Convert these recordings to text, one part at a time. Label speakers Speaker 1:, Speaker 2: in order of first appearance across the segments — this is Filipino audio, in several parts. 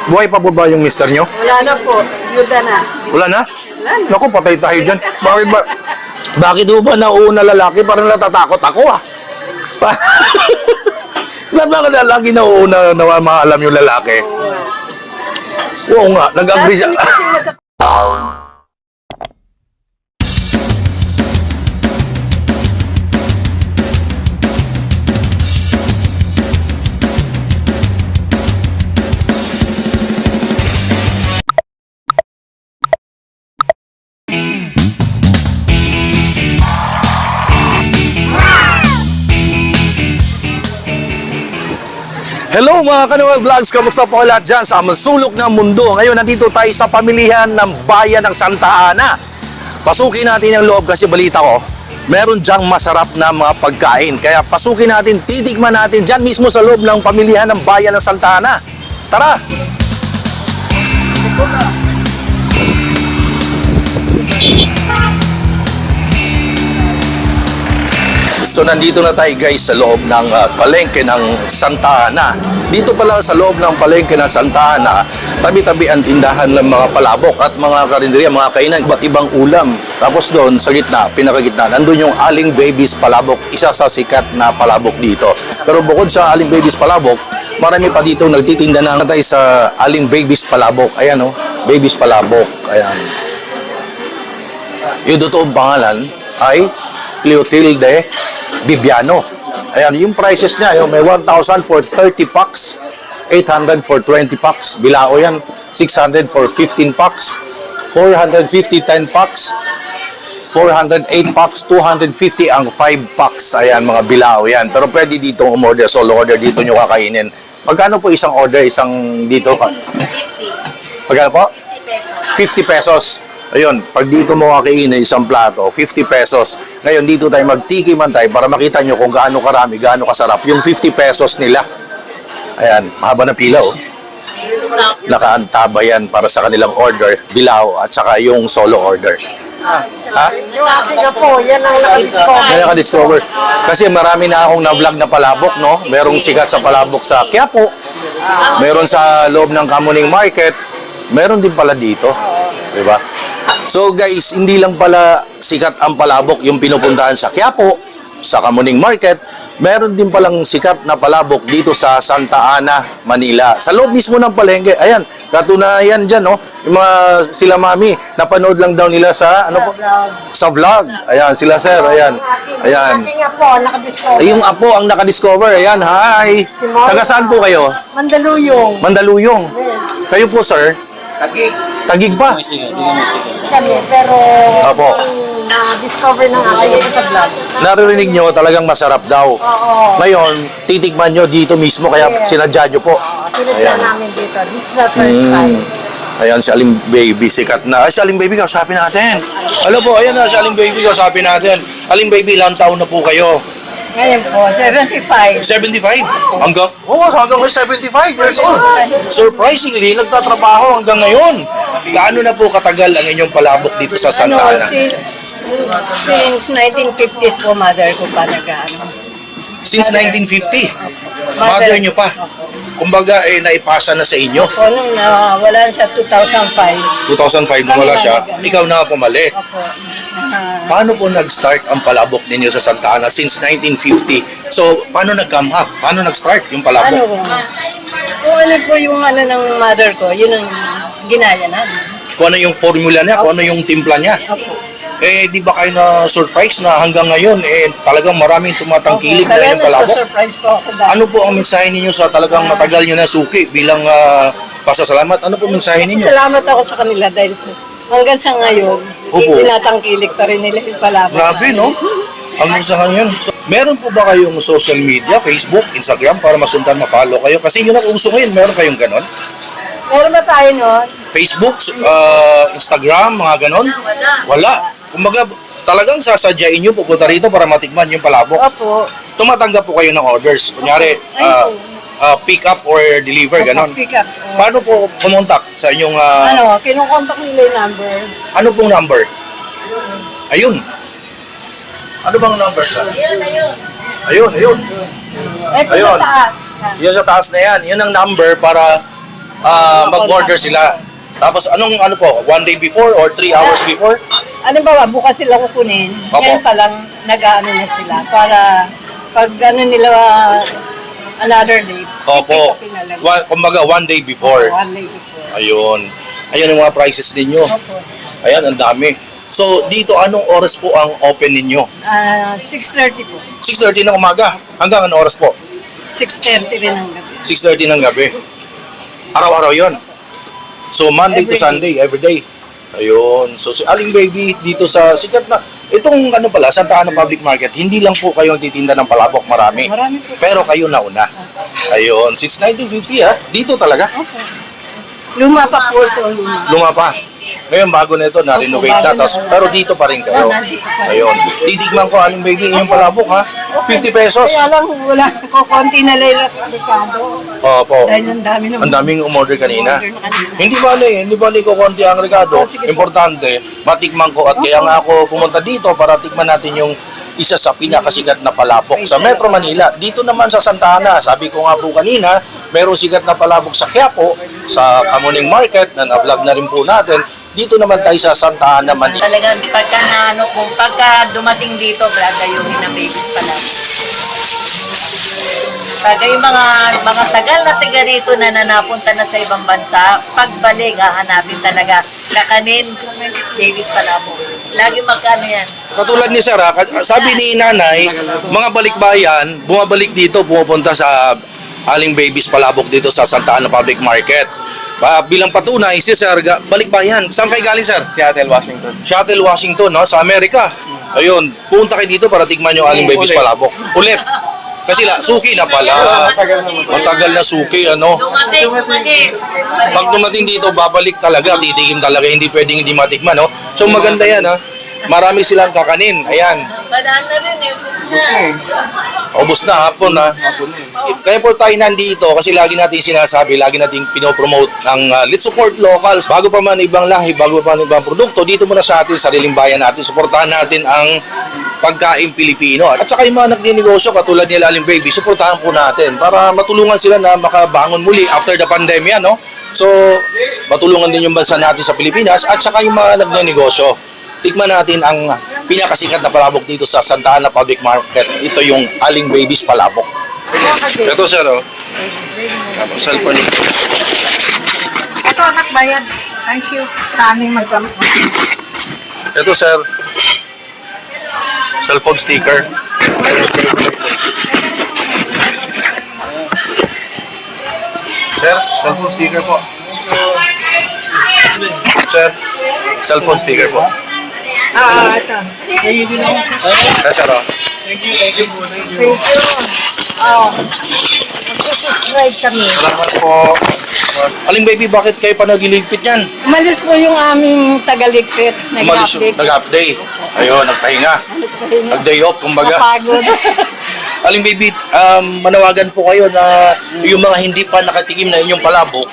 Speaker 1: Buhay pa po ba yung mister nyo?
Speaker 2: Wala na po. Yuda na.
Speaker 1: Wala na?
Speaker 2: Wala na.
Speaker 1: Naku, patay tayo dyan. Bakit ba? Bakit ho ba nauna lalaki? Parang natatakot ako ah. Ba't ba ka lagi nauna na maalam yung lalaki? Oo nga, nag-agree siya. Hello mga Kanuwal Vlogs! Kamusta po lahat dyan sa masulok ng mundo? Ngayon nandito tayo sa pamilihan ng bayan ng Santa Ana. Pasukin natin ang loob kasi balita ko, meron dyang masarap na mga pagkain. Kaya pasukin natin, titikman natin dyan mismo sa loob ng pamilihan ng bayan ng Santa Ana. Tara! So nandito na tayo guys sa loob ng palengke ng Santa Ana. Dito pala sa loob ng palengke ng Santa Ana, tabi-tabi ang tindahan ng mga palabok at mga karinderya, mga kainan, iba't ibang ulam. Tapos doon sa gitna, pinakagitna, nandun yung Aling Baby's Palabok, isa sa sikat na palabok dito. Pero bukod sa Aling Baby's Palabok, marami pa dito nagtitinda na tayo sa Aling Baby's Palabok. Ayan oh, Baby's Palabok. Ayan. Yung totoong pangalan ay Cleotilde Bibiano. Ayan, yung prices niya, yung may 1,000 for 30 packs, 800 for 20 packs, bilao yan, 600 for 15 packs, 450 10 packs, 408 packs, 250 ang 5 packs. Ayan, mga bilao yan. Pero pwede dito umorder, solo order, dito nyo kakainin. Magkano po isang order, isang dito?
Speaker 2: 50.
Speaker 1: Magkano po?
Speaker 2: 50 pesos.
Speaker 1: 50 pesos. Ayun, pag dito mo kakainin isang plato, 50 pesos. Ngayon, dito tayo magtikiman tayo para makita nyo kung gaano karami, gaano kasarap. Yung 50 pesos nila. Ayan, mahaba na pila oh. Nakaantaba yan para sa kanilang order, bilao, at saka yung solo order. Ha?
Speaker 2: Yung ating po, yan ang nakadiscover.
Speaker 1: Yan nakadiscover. Kasi marami na akong na-vlog na palabok, no? Merong sikat sa palabok sa Quiapo. Meron sa loob ng Kamuning Market. Meron din pala dito. Diba? So guys, hindi lang pala sikat ang palabok yung pinupuntahan sa Quiapo, sa Kamuning Market. Meron din palang sikat na palabok dito sa Santa Ana, Manila. Sa loob mismo ng palengke. Ayan, katunayan dyan, no? Yung mga sila mami, napanood lang daw nila sa, ano po? Sa vlog. Ayan, sila sir, ayan. Ayan.
Speaker 2: Aking apo, nakadiscover.
Speaker 1: Yung apo ang nakadiscover. Ayan, hi. Taga saan po kayo?
Speaker 2: Mandaluyong.
Speaker 1: Mandaluyong.
Speaker 2: Yes.
Speaker 1: Kayo po, sir?
Speaker 3: Tagig.
Speaker 1: Tagig pa?
Speaker 2: Kami, pero
Speaker 1: Apo.
Speaker 2: na-discover ng aking sa vlog.
Speaker 1: Naririnig nyo, talagang masarap daw.
Speaker 2: Oo.
Speaker 1: Ngayon, titikman nyo dito mismo, kaya
Speaker 2: Yes.
Speaker 1: sinadya nyo po.
Speaker 2: Sinadya
Speaker 1: Ayan.
Speaker 2: namin dito. This is our first time.
Speaker 1: Ayan, si Aling Baby, sikat na. Ay, si Aling Baby, kausapin natin. Hello po, ayan na, si Aling Baby, kausapin natin. Aling Baby, ilang taon na po kayo?
Speaker 2: Ngayon po, 75.
Speaker 1: 75? Hanggang may 75 years old. Surprisingly, nagtatrabaho hanggang ngayon. Gaano na po katagal ang inyong palabok dito sa Santa Ana?
Speaker 2: Since 1950s po, mother ko pa nag-ano.
Speaker 1: Since 1950? Mother nyo pa? Kumbaga, naipasa na sa inyo.
Speaker 2: Opo, nung wala siya 2005.
Speaker 1: 2005 nung wala siya, ikaw na pumali.
Speaker 2: Opo.
Speaker 1: Paano po nag-start ang palabok ninyo sa Santa Ana since 1950? So, paano nag-come up? Paano nag-start yung
Speaker 2: Ano
Speaker 1: palabok?
Speaker 2: po? Kung ano po yung ano ng mother ko, yun ang ginaya namin.
Speaker 1: Kung ano yung formula niya, kung ano yung timpla niya.
Speaker 2: Opo.
Speaker 1: Di ba kayo na-surprise na hanggang ngayon, talagang maraming tumatangkilik na yung palabok?
Speaker 2: surprise po ako dahil.
Speaker 1: Ano po ang mensahe ninyo sa talagang matagal nyo na suki bilang pasasalamat? Ano po mensahe ninyo?
Speaker 2: Salamat ako sa kanila dahil hanggang sa ngayon,
Speaker 1: Opo.
Speaker 2: tinatangkilik pa rin nila yung palabok.
Speaker 1: Grabe, no? Hanggang sa ngayon. So, meron po ba kayong social media, Facebook, Instagram, para masundan, ma-follow kayo? Kasi yun ang uso ngayon. Meron kayong ganon?
Speaker 2: Meron ba tayo nun?
Speaker 1: Facebook, Instagram, mga ganon? Wala. Kumbaga, talagang sasadyain nyo pupunta rito para matikman yung palabok.
Speaker 2: Opo.
Speaker 1: Tumatanggap po kayo ng orders. Kunyari, pick up or deliver, ganon.
Speaker 2: Pick up.
Speaker 1: Paano po kumontak sa inyong...
Speaker 2: Kinukontak nila yung number.
Speaker 1: ano pong number? Ayun. Ano bang number sa? Ayun, ayun.
Speaker 2: Ito
Speaker 1: Ayun.
Speaker 2: sa taas.
Speaker 1: Yun sa taas na yan. Yun ang number para mag-order sila. Tapos anong ano po, 1 day before or 3 hours before?
Speaker 2: Ano ba, bukas sila kukunin.
Speaker 1: Opo.
Speaker 2: Ngayon pa lang, nag-ano na sila. Para pag ano nila, another day.
Speaker 1: Opo.
Speaker 2: pick-upin na lang.
Speaker 1: Kumbaga 1 day before.
Speaker 2: 1 day before.
Speaker 1: Ayun. Ayun ang mga prices ninyo.
Speaker 2: Opo.
Speaker 1: Ayan, ang dami. So, dito anong oras po ang open ninyo?
Speaker 2: 6:30 po.
Speaker 1: 6:30 ng umaga. Hanggang anong oras po?
Speaker 2: 6:30 rin ang gabi.
Speaker 1: 6:30 ng gabi. Araw-araw yon. So, Monday to
Speaker 2: Every day.
Speaker 1: Sunday, every day. Ayun. So, si Aling Baby dito sa sikat na... Itong ano pala, Santa Ana Public Market, hindi lang po kayo nagtitinda ng palabok, marami.
Speaker 2: Marami po.
Speaker 1: Pero kayo nauna. Ayun. Since 1950 ha, dito talaga.
Speaker 2: Opo. Luma pa po ito, luma.
Speaker 1: Luma pa. Ngayon, bago na ito, na-renovate na.
Speaker 2: Bago na.
Speaker 1: Pero dito pa rin kayo. Ayun. Titigman ko, Aling Baby, inyong palabok ha. 50 pesos.
Speaker 2: Kaya lang, wala ko konti na lang Ricardo.
Speaker 1: Opo.
Speaker 2: Dahil ang dami naman.
Speaker 1: Ang daming umorder kanina.
Speaker 2: Umorder na kanina.
Speaker 1: Hindi bali ko konti ang regalo.
Speaker 2: Oh, sige po.
Speaker 1: Importante, matikman ko at kaya nga ako pumunta dito para tikman natin yung isa sa pinakasikat na palabok sa Metro Manila. Dito naman sa Santa Ana, sabi ko nga po kanina, merong sikat na palabok sa Quiapo, sa Kamuning Market, na na-vlog na rin po natin. Dito naman tayo sa Santa Ana, Manila.
Speaker 3: Talagang pagka na ano kung pagka dumating dito, gagayuhin ng babies pala. Pagka yung mga tagal na tiga rito na napunta na sa ibang bansa, pagbalik, hahanapin talaga kakanin, babies pala po. Lagi magkano yan.
Speaker 1: Katulad ni Sarah, sabi ni nanay, mga balikbayan, bumabalik dito, pumupunta sa Aling Babies Palabok dito sa Santa Ana Public Market. Bilang patunay, si Sir, balikbayan. Saan kayo galing, Sir?
Speaker 4: Seattle, Washington.
Speaker 1: Seattle, Washington, no? Sa Amerika. Ayun, punta kayo dito para tikman yung Aling Babies Palabok. Ulit. Kasi suki na pala. Matagal na suki, ano?
Speaker 3: Dumating, umalis.
Speaker 1: Pag dumating dito, babalik talaga, titikim talaga, hindi pwedeng hindi matikman, no? So maganda yan, ha? Marami silang kakanin. Ayan.
Speaker 3: Wala na rin eh.
Speaker 1: Ubus na hapon, ha? Kaya po tayo nandito kasi lagi natin sinasabi, lagi natin pinopromote ang let's support locals. Bago pa man ibang lahi, bago pa man ibang produkto, dito muna sa atin, sariling bayan natin, suportahan natin ang pagkain Pilipino. At saka yung mga nagninegosyo katulad nila Aling Baby, suportahan po natin para matulungan sila na makabangon muli after the pandemya, no? So, matulungan din yung bansa natin sa Pilipinas at saka yung mga nagnenegosyo. Tikman natin ang pinakasikat na palabok dito sa Santa Ana Public Market. Ito yung Aling Babies Palabok. Ito, sir, oh. Cellphone.
Speaker 2: Ito, anak bayad. Thank you. Sa aming magkamit.
Speaker 1: Ito, sir. Cellphone sticker. Sir, cellphone sticker po. Sir, cellphone sticker po.
Speaker 2: Ito.
Speaker 1: Sir, oh.
Speaker 2: Thank you. Mag-subscribe kami.
Speaker 1: Salamat po. Aling Baby, bakit kayo pa nagliligpit yan?
Speaker 2: Umalis po yung aming tagaligpit.
Speaker 1: Umalis yung
Speaker 2: Nag-update.
Speaker 1: nag-update. Ayun, nagpahinga. Nag-day off, kumbaga.
Speaker 2: Napagod.
Speaker 1: Aling Baby, manawagan po kayo na yung mga hindi pa nakatikim na inyong palabok,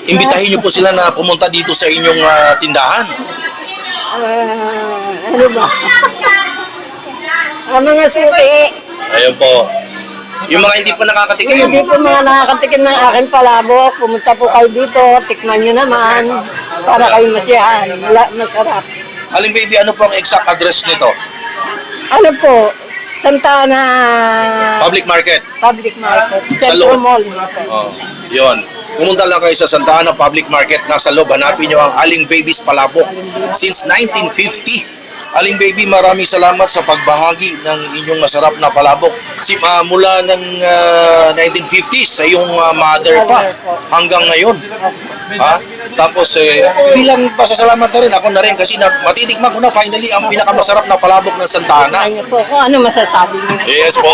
Speaker 1: imbitahin niyo po sila na pumunta dito sa inyong tindahan.
Speaker 2: Ano ba? Ang mga suki.
Speaker 1: Ayun po. Yung mga hindi pa nakakatikim.
Speaker 2: Hindi po mga nakakatikim ng aking palabok. Pumunta po kayo dito. Tikman nyo naman. Para kayo masiyahan. Masarap.
Speaker 1: Aling Baby, ano po ang exact address nito?
Speaker 2: Ano po? Santa Ana
Speaker 1: Public Market.
Speaker 2: Public Market.
Speaker 1: Sa
Speaker 2: Centro
Speaker 1: loob.
Speaker 2: Mall.
Speaker 1: Oh, yun. Pumunta lang kayo sa Santa Ana Public Market. Nasa loob, hanapin nyo ang Aling Babies Palabok. Since 1950. Aling Baby, maraming salamat sa pagbahagi ng inyong masarap na palabok. Mula ng 1950s sa iyong mother pa hanggang ngayon. Ha? Tapos, bilang pasasalamat na rin, ako na rin kasi matitikman ko na finally ang pinakamasarap na palabok ng Santa Ana.
Speaker 2: Tikman nyo po kung ano masasabi nyo.
Speaker 1: Yes po.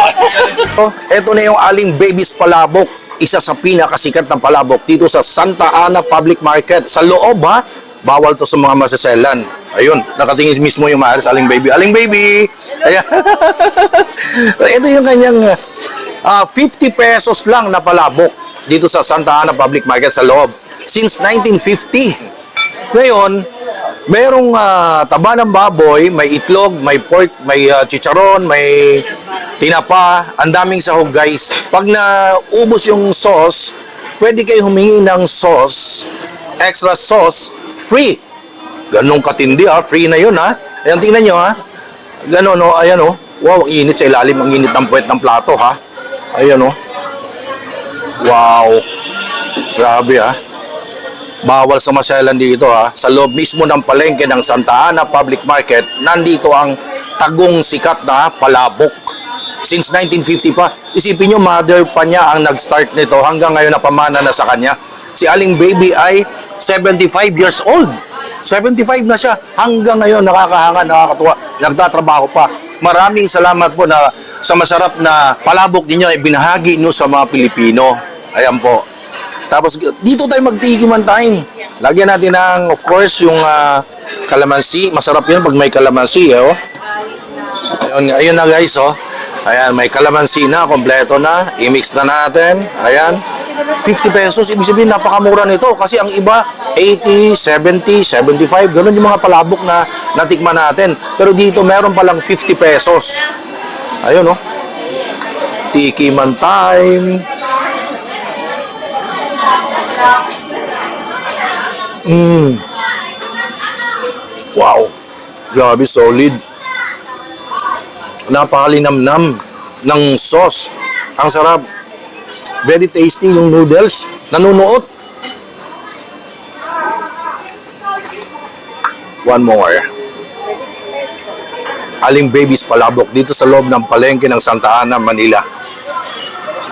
Speaker 1: Ito na yung Aling Babies Palabok. Isa sa pinakasikat na palabok dito sa Santa Ana Public Market. Sa loob, ha? Bawal to sa mga masaselan. Ayun, nakatingin mismo yung maaari sa Aling Baby. Aling Baby! Ayan. Ito yung kanyang 50 pesos lang na palabok dito sa Santa Ana Public Market sa loob. Since 1950. Ngayon, merong taba ng baboy, may itlog, may pork, may chicharon, may tinapa. Ang daming sahog, guys. Pag naubos yung sauce, pwede kayo humingi ng sauce, extra sauce, free. Ganong katindi ha, free na yun ha. Ayan, tingnan nyo ha. Ganon o, ayan o. Wow, ang init sa ilalim, ang init ng puwet ng plato ha. Ayan o. Wow. Grabe ha. Bawal sa masyalan dito ha. Sa loob mismo ng palengke ng Santa Ana Public Market, nandito ang tagong sikat na palabok. Since 1950 pa. Isipin nyo, mother pa niya ang nag-start nito hanggang ngayon napamana na sa kanya. Si Aling Baby ay 75 years old. 75 na siya. Hanggang ngayon, nakakahanga, nakakatuwa. Nagtatrabaho pa. Maraming salamat po na sa masarap na palabok ninyo ay binahagi nyo sa mga Pilipino. Ayan po. Tapos dito tayo magtikiman time. Lagyan natin ng, of course, yung kalamansi. Masarap yun pag may kalamansi. Oh. Ayun na guys. Oh. Ayan, may kalamansi na. Kompleto na. I-mix na natin. Ayan. 50 pesos. Ibig sabihin, napakamura nito. Kasi ang iba, 80, 70, 75. Ganun yung mga palabok na natikman natin. Pero dito, meron palang 50 pesos. Ayun, oh. Tikiman time. Wow. Grabe, solid. Napakalinamnam ng sauce. Ang sarap. Very tasty yung noodles. Nanunuot. One more. Aling Baby's Palabok dito sa loob ng palengke ng Santa Ana, Manila.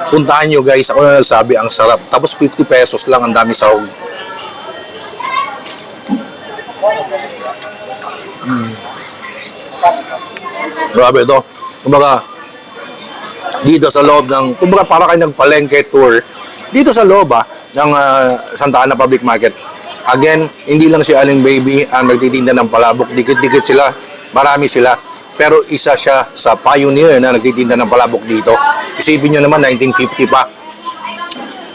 Speaker 1: Puntahan nyo guys. Ako na nagsabi, ang sarap. Tapos 50 pesos lang, ang dami sahog. Grabe ito. Kumbaga, dito sa loob ng, kumbaga para kayo nagpalengke tour, dito sa loob ng Santa Ana Public Market. Again, hindi lang si Aling Baby ang nagtitinda ng palabok. Dikit-dikit sila. Marami sila. Pero isa siya sa pioneer na nagtitinda ng palabok dito. Isipin nyo naman, 1950 pa.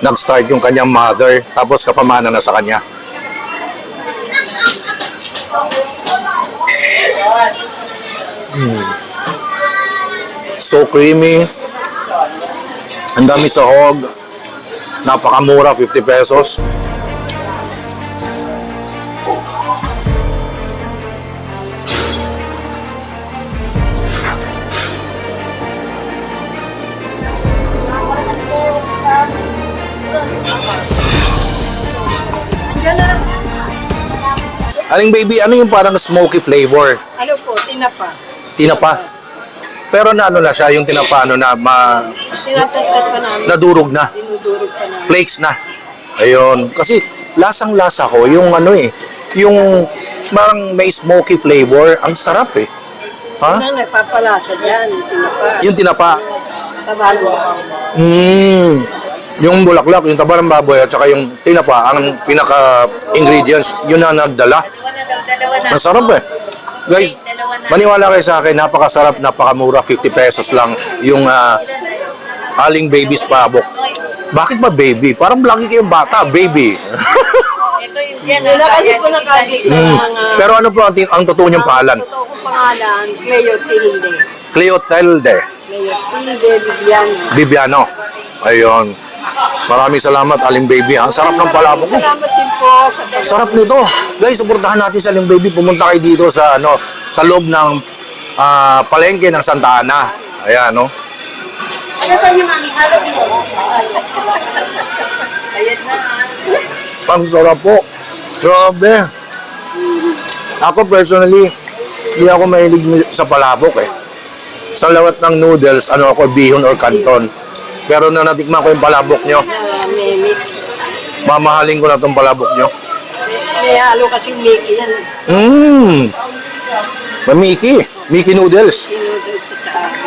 Speaker 1: Nag-start yung kanyang mother, tapos kapamana na sa kanya. So creamy. Ang dami sahog. Napakamura, 50 pesos. Aling Baby, ano yung parang smoky flavor?
Speaker 2: Ano po, tinapa.
Speaker 1: Tinapa. Pero na ano na siya, yung tinapa ano na
Speaker 2: Tinatatag pa namin.
Speaker 1: nadurog na.
Speaker 2: Dinudurog pa namin.
Speaker 1: Flakes na. Ayun. Kasi lasang-lasa ko yung ano yung parang may smoky flavor. Ang sarap eh. Ha?
Speaker 2: Ano nagpapalasa dyan, tinapa.
Speaker 1: Yung tinapa.
Speaker 2: Tabalo.
Speaker 1: Yung bulaklak, yung taba ng baboy at saka yung tinapa, ang pinaka-ingredients, yun na nagdala.
Speaker 3: Dalawa na.
Speaker 1: Masarap eh. Guys, maniwala kayo sa akin, napakasarap, napakamura, 50 pesos lang yung Aling Baby's Palabok. Bakit ba baby? Parang lagi kayong bata, baby.
Speaker 3: Ito yung yan.
Speaker 2: Wala kasi po nakagis na mga...
Speaker 1: Pero ano po ang totoo niyong pangalan?
Speaker 2: Totoo kong pangalan, Cleo Tilde.
Speaker 1: Cleotilde
Speaker 2: Cleo Tilde Viviano.
Speaker 1: Viviano. Ayun. Maraming salamat, Aling Baby. Ang sarap ng palabok mo.
Speaker 2: Salamat din po sa dalawa.
Speaker 1: Sarap nito. Guys, suportahan natin sa Aling Baby. Pumunta kayo dito sa sa loob ng palengke ng Santa Ana. Ayan, no?
Speaker 2: Ano ba yung mami? Halo din po.
Speaker 3: Ayan na.
Speaker 1: Ang sarap po. Grabe. Ako personally, hindi ako mahilig sa palabok eh. Sa lawat ng noodles, ano ako, bihon or canton. Pero na natikman ko yung palabok nyo,
Speaker 2: May mix.
Speaker 1: mamahalin ko na itong palabok nyo.
Speaker 2: May halo kasi Mickey yan.
Speaker 1: May Mickey noodles.
Speaker 2: Sinudod sa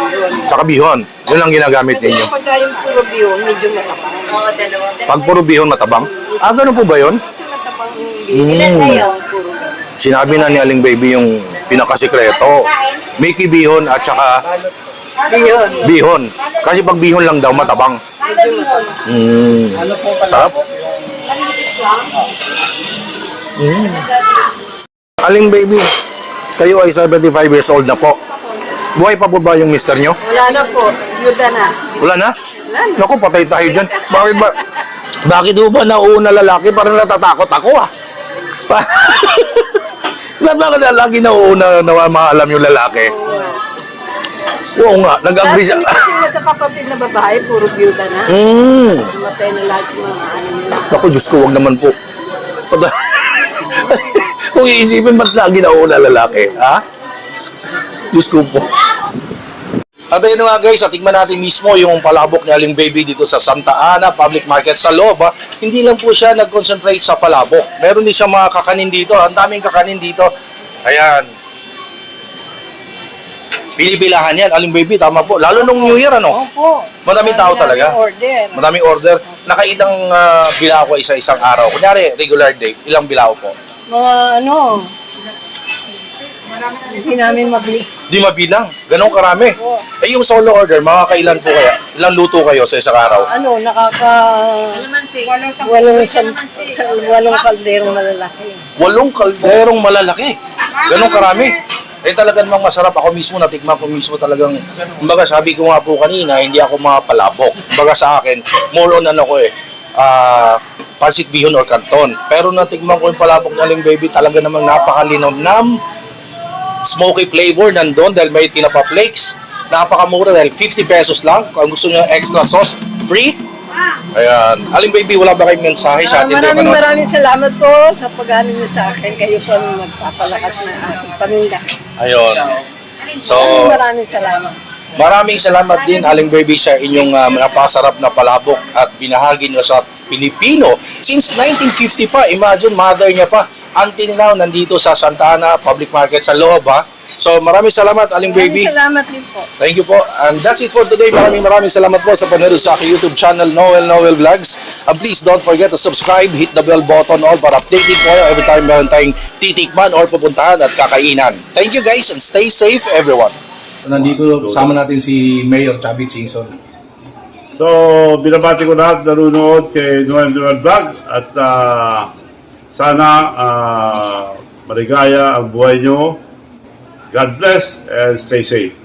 Speaker 2: bihon.
Speaker 1: Tsaka bihon. Yun lang ginagamit
Speaker 2: Kasi
Speaker 1: ninyo.
Speaker 2: pagka yung puro bihon, medyo matapang.
Speaker 3: Oo, dalawa.
Speaker 1: Pag puro bihon, matabang. Ganun po ba yun?
Speaker 2: Kasi matapang yung bihon.
Speaker 3: Ilan kayo?
Speaker 2: Puro
Speaker 1: Sinabi na ni Aling Baby yung pinakasikreto. Mickey bihon at tsaka
Speaker 2: bihon.
Speaker 1: bihon. Kasi pag bihon lang daw, matabang.
Speaker 2: Medyo matapang.
Speaker 1: Sarap. Aling Baby, kayo ay 75 years old na po. Buhay pa po ba yung mister nyo?
Speaker 2: Wala na po. Yuda na.
Speaker 1: Wala na?
Speaker 2: Wala na.
Speaker 1: Naku, patay tayo dyan. Bakit ba? Bakit ho ba nauuna lalaki? Parang natatakot ako ah. Bakit lalaki nauuna na maalam yung lalaki? Oo nga, nag-agree siya.
Speaker 2: Kasi magkakapatid na babae, puro byuda na. Matay na lahat yung mga ano nila.
Speaker 1: Ako, Diyos ko, wag naman po. Kung iisipin, ba't lagi nauuna lalaki? Ha? Diyos ko po. At ayun na nga guys, tikman natin mismo yung palabok ni Aling Baby dito sa Santa Ana Public Market sa loob. Ha? Hindi lang po siya nag-concentrate sa palabok. Meron din siya mga kakanin dito. Ang daming kakanin dito. Ayan. Pinipilahan yan, Aling Baby, tama po. Lalo nung New Year, ano?
Speaker 2: Opo.
Speaker 1: Madaming tao talaga.
Speaker 2: Order.
Speaker 1: Madaming order. Nakailang bilao ko isa-isang araw. Kunyari, regular day, ilang bilao po?
Speaker 2: Mga ano, hindi namin mabili.
Speaker 1: Di mabilang. Ganong karami. Eh yung solo order, mga kailan po kaya? Ilang luto kayo sa isang araw?
Speaker 2: Ano,
Speaker 3: Alamansi.
Speaker 2: walong kalderong malalaki.
Speaker 1: 8 kalderong malalaki. Ganong karami. Eh talagang mang masarap. Ako mismo, natikman ko mismo talagang, kumbaga sabi ko nga po kanina, hindi ako mapalabok. Kumbaga sa akin, more on ano ko pansit bihon or canton. Pero natikman ko yung palabok ng Aling Baby, talaga namang napakalinom smoky flavor nandun dahil may tinapa flakes. Napakamura dahil 50 pesos lang. Kung gusto nyo extra sauce, free. Ayan. Aling Baby, wala ba kayong mensahe sa atin?
Speaker 2: Maraming salamat po sa pag-ano niyo sa akin. Kayo po ang magpapalakas ng aking paninda.
Speaker 1: Ayun. So,
Speaker 2: Maraming salamat.
Speaker 1: maraming salamat din, Aling Baby, sa inyong napasarap na palabok at binahagi nyo sa Pilipino. Since 1950 pa, imagine, mother niya pa. Until now, nandito sa Santa Ana Public Market sa loob, ha? So, maraming salamat, Aling Baby.
Speaker 2: Maraming salamat din po.
Speaker 1: Thank you po. And that's it for today. Maraming salamat po sa panonood sa aking YouTube channel, Noel Vlogs. And please don't forget to subscribe, hit the bell button all para updated po kayo every time meron tayong titikman or pupuntahan at kakainan. Thank you guys and stay safe everyone. Nandito sama natin si Mayor Chavit Singson.
Speaker 4: So, binabati ko lahat nanunood kay Noel Vlog at sana maligaya ang buhay nyo. God bless and stay safe.